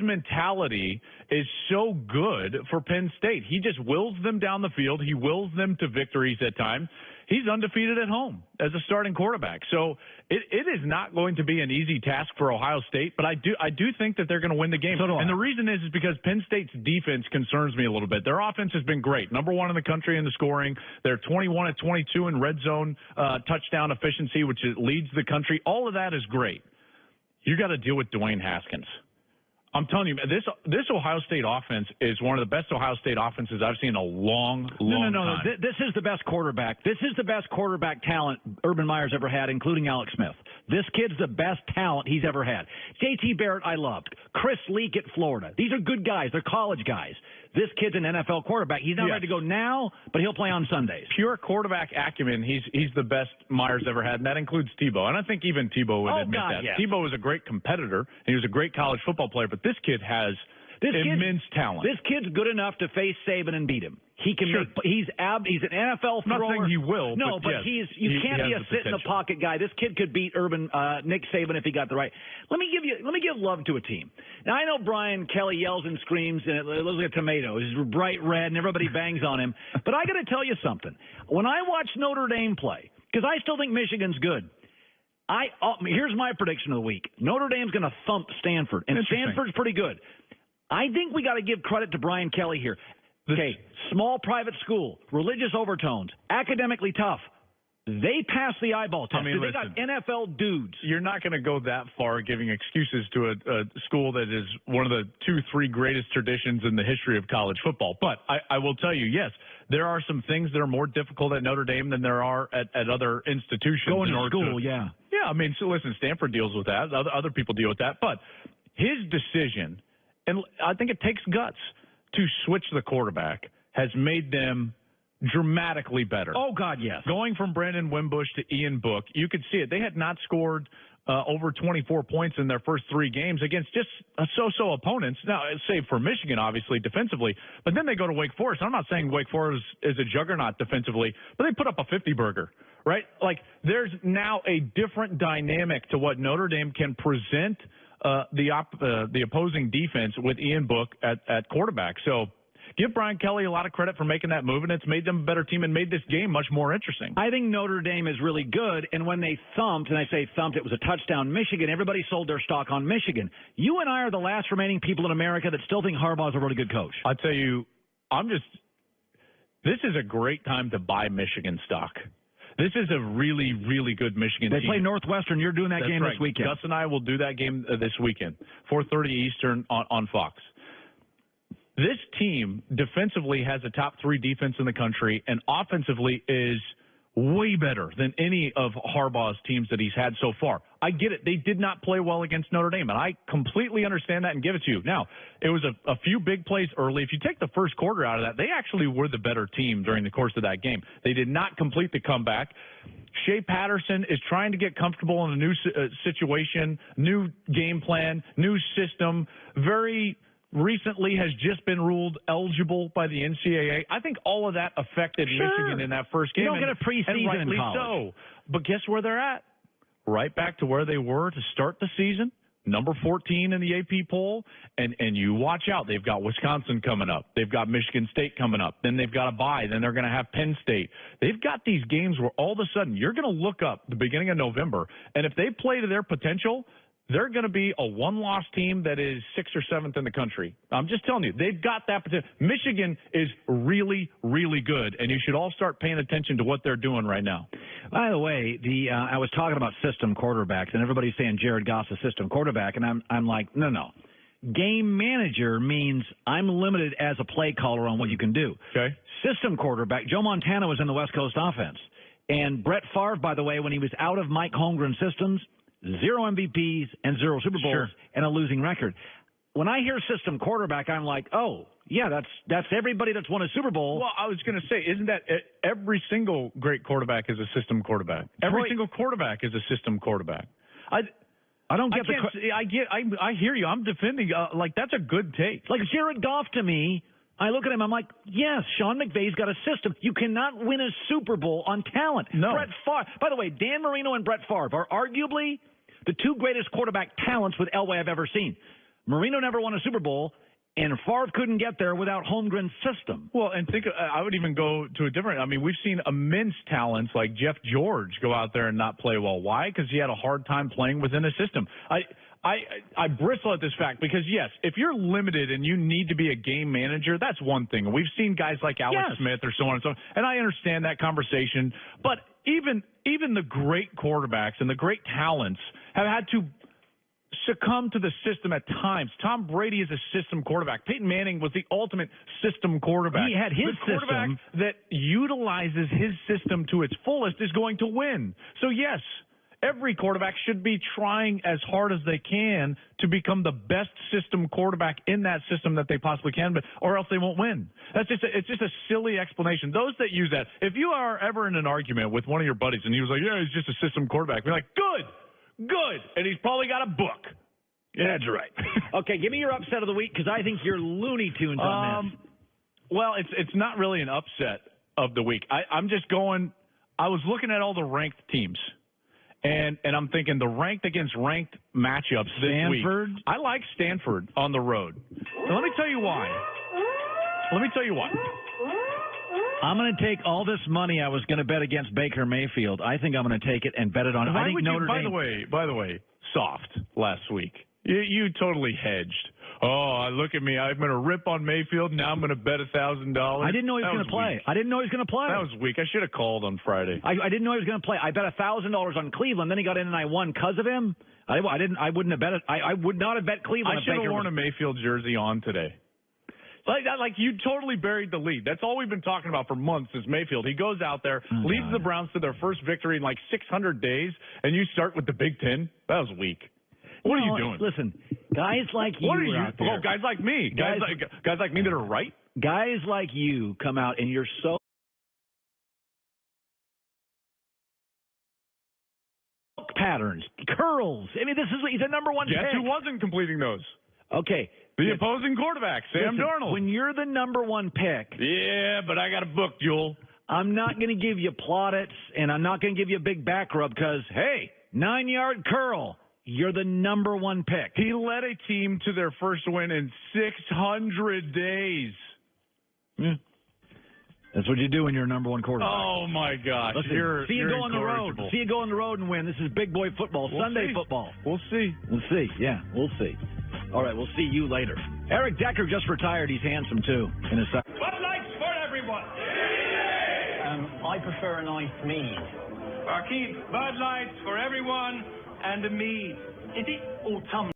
mentality is so good for Penn State. He just wills them down the field. He wills them to victories at times. He's undefeated at home as a starting quarterback. So it is not going to be an easy task for Ohio State, but I do think that they're going to win the game. So do I. And the reason is because Penn State's defense concerns me a little bit. Their offense has been great. Number one in the country in the scoring. They're 21 of 22 in red zone touchdown efficiency, which leads the country. All of that is great. You got to deal with Dwayne Haskins. I'm telling you, this Ohio State offense is one of the best Ohio State offenses I've seen in a long time. No. This is the best quarterback. This is the best quarterback talent Urban Meyer's ever had, including Alex Smith. This kid's the best talent he's ever had. J.T. Barrett, I loved. Chris Leak at Florida. These are good guys. They're college guys. This kid's an NFL quarterback. He's not ready to go now, but he'll play on Sundays. Pure quarterback acumen, he's the best Myers ever had, and that includes Tebow. And I think even Tebow would admit that. Yes. Tebow was a great competitor, and he was a great college football player, but this kid has immense talent. This kid's good enough to face Saban and beat him. He can he's an NFL thrower. I'm not saying he will. No, but yes, you can't be a sit in the pocket guy. This kid could beat Nick Saban if he got the right. Let me give love to a team. Now I know Brian Kelly yells and screams and it looks like a tomato. He's bright red and everybody bangs on him. But I got to tell you something. When I watch Notre Dame play, because I still think Michigan's good. Here's my prediction of the week. Notre Dame's going to thump Stanford, and Stanford's pretty good. I think we got to give credit to Brian Kelly here. Okay, small private school, religious overtones, academically tough. They pass the eyeball test. They got NFL dudes. You're not going to go that far giving excuses to a school that is one of the 2-3 greatest traditions in the history of college football. But I will tell you, yes, there are some things that are more difficult at Notre Dame than there are at other institutions. Going to school, yeah. Yeah, I mean, so listen, Stanford deals with that. Other people deal with that. But his decision, and I think it takes guts to switch the quarterback, has made them dramatically better. Oh, God, yes. Going from Brandon Wimbush to Ian Book, you could see it. They had not scored over 24 points in their first 3 games against just so-so opponents. Now, save for Michigan, obviously, defensively. But then they go to Wake Forest. I'm not saying Wake Forest is a juggernaut defensively, but they put up a 50-burger, right? Like, there's now a different dynamic to what Notre Dame can present the opposing defense with Ian Book at quarterback. So give Brian Kelly a lot of credit for making that move, and it's made them a better team and made this game much more interesting. I think Notre Dame is really good, and when they thumped, and I say thumped, it was a touchdown Michigan, everybody sold their stock on Michigan. You and I are the last remaining people in America that still think Harbaugh's a really good coach. I tell you, this is a great time to buy Michigan stock. This is a really, really good Michigan team. They play Northwestern. You're doing that game this weekend. Gus and I will do that game this weekend, 4:30 Eastern on Fox. This team defensively has a top 3 defense in the country, and offensively is way better than any of Harbaugh's teams that he's had so far. I get it. They did not play well against Notre Dame, and I completely understand that and give it to you. Now, it was a few big plays early. If you take the first quarter out of that, they actually were the better team during the course of that game. They did not complete the comeback. Shea Patterson is trying to get comfortable in a new situation, new game plan, new system, very recently has just been ruled eligible by the NCAA. I think all of that affected Michigan in that first game. You don't get a preseason in college. So. But guess where they're at? Right back to where they were to start the season, number 14 in the AP poll. And you watch out. They've got Wisconsin coming up. They've got Michigan State coming up. Then they've got a bye. Then they're going to have Penn State. They've got these games where all of a sudden you're going to look up the beginning of November, and if they play to their potential, they're going to be a one-loss team that is 6th or 7th in the country. I'm just telling you, they've got that potential. Michigan is really, really good, and you should all start paying attention to what they're doing right now. By the way, I was talking about system quarterbacks, and everybody's saying Jared Goff's a system quarterback, and I'm like, no. Game manager means I'm limited as a play caller on what you can do. Okay. System quarterback, Joe Montana was in the West Coast offense. And Brett Favre, by the way, when he was out of Mike Holmgren's systems, 0 MVPs and 0 Super Bowls and a losing record. When I hear system quarterback, I'm like, oh, yeah, that's everybody that's won a Super Bowl. Well, I was going to say, isn't that every single great quarterback is a system quarterback? Every single quarterback is a system quarterback. I don't get I hear you. I'm defending like that's a good take. Like Jared Goff to me, I look at him, I'm like, yes, Sean McVay's got a system. You cannot win a Super Bowl on talent. No. Brett Favre. By the way, Dan Marino and Brett Favre are arguably the 2 greatest quarterback talents with Elway I've ever seen. Marino never won a Super Bowl, and Favre couldn't get there without Holmgren's system. Well, and I would even go to a different. I mean, we've seen immense talents like Jeff George go out there and not play well. Why? Because he had a hard time playing within a system. I bristle at this fact because, yes, if you're limited and you need to be a game manager, that's one thing. We've seen guys like Alex Smith or so on and so on, and I understand that conversation. But even the great quarterbacks and the great talents have had to succumb to the system at times. Tom Brady is a system quarterback. Peyton Manning was the ultimate system quarterback. He had his quarterback system that utilizes his system to its fullest is going to win. So, yes, every quarterback should be trying as hard as they can to become the best system quarterback in that system that they possibly can, or else they won't win. It's just a silly explanation. Those that use that, if you are ever in an argument with one of your buddies and he was like, yeah, he's just a system quarterback, you're like, good, and he's probably got a book. Yeah, that's right. Okay, give me your upset of the week because I think you're Looney Tunes on this. Well, it's not really an upset of the week. I'm just going. I was looking at all the ranked teams. And I'm thinking the ranked against ranked matchups this Stanford? week. I like Stanford on the road. So let me tell you why. I'm going to take all this money I was going to bet against Baker Mayfield. I think I'm going to take it and bet it on. I think Notre Dame. By the way, soft last week. You totally hedged. Oh, look at me. I'm going to rip on Mayfield. Now I'm going to bet $1,000. I didn't know he was going to play. I didn't know he was going to play. That was weak. I should have called on Friday. I didn't know he was going to play. I bet $1,000 on Cleveland. Then he got in and I won because of him. I wouldn't have bet it. I would not have bet Cleveland. I should have worn a Mayfield jersey on today. Like you totally buried the lead. That's all we've been talking about for months is Mayfield. He goes out there, leads the Browns to their first victory in like 600 days, and you start with the Big Ten? That was weak. What are you doing? Listen, guys like you out there. Oh, guys like me. Guys like me that are right? Guys like you come out and you're so patterns, curls. I mean, he's a number one pick. Guess who wasn't completing those? Okay. The opposing quarterback, Sam Darnold. When you're the number one pick. Yeah, but I got a book, Joel. I'm not going to give you plaudits, and I'm not going to give you a big back rub because, hey, 9-yard curl. You're the number one pick. He led a team to their first win in 600 days. Yeah. That's what you do when you're a number one quarterback. Oh, my gosh. Listen, see you go on the road. See you go on the road and win. This is big boy football, Sunday football. We'll see. We'll see. Yeah, we'll see. All right, we'll see you later. Eric Decker just retired. He's handsome, too, in a second. Bud Light's for everyone. I prefer a nice mead. Barkeep, Bud Light's for everyone and a mead. Is it autumn?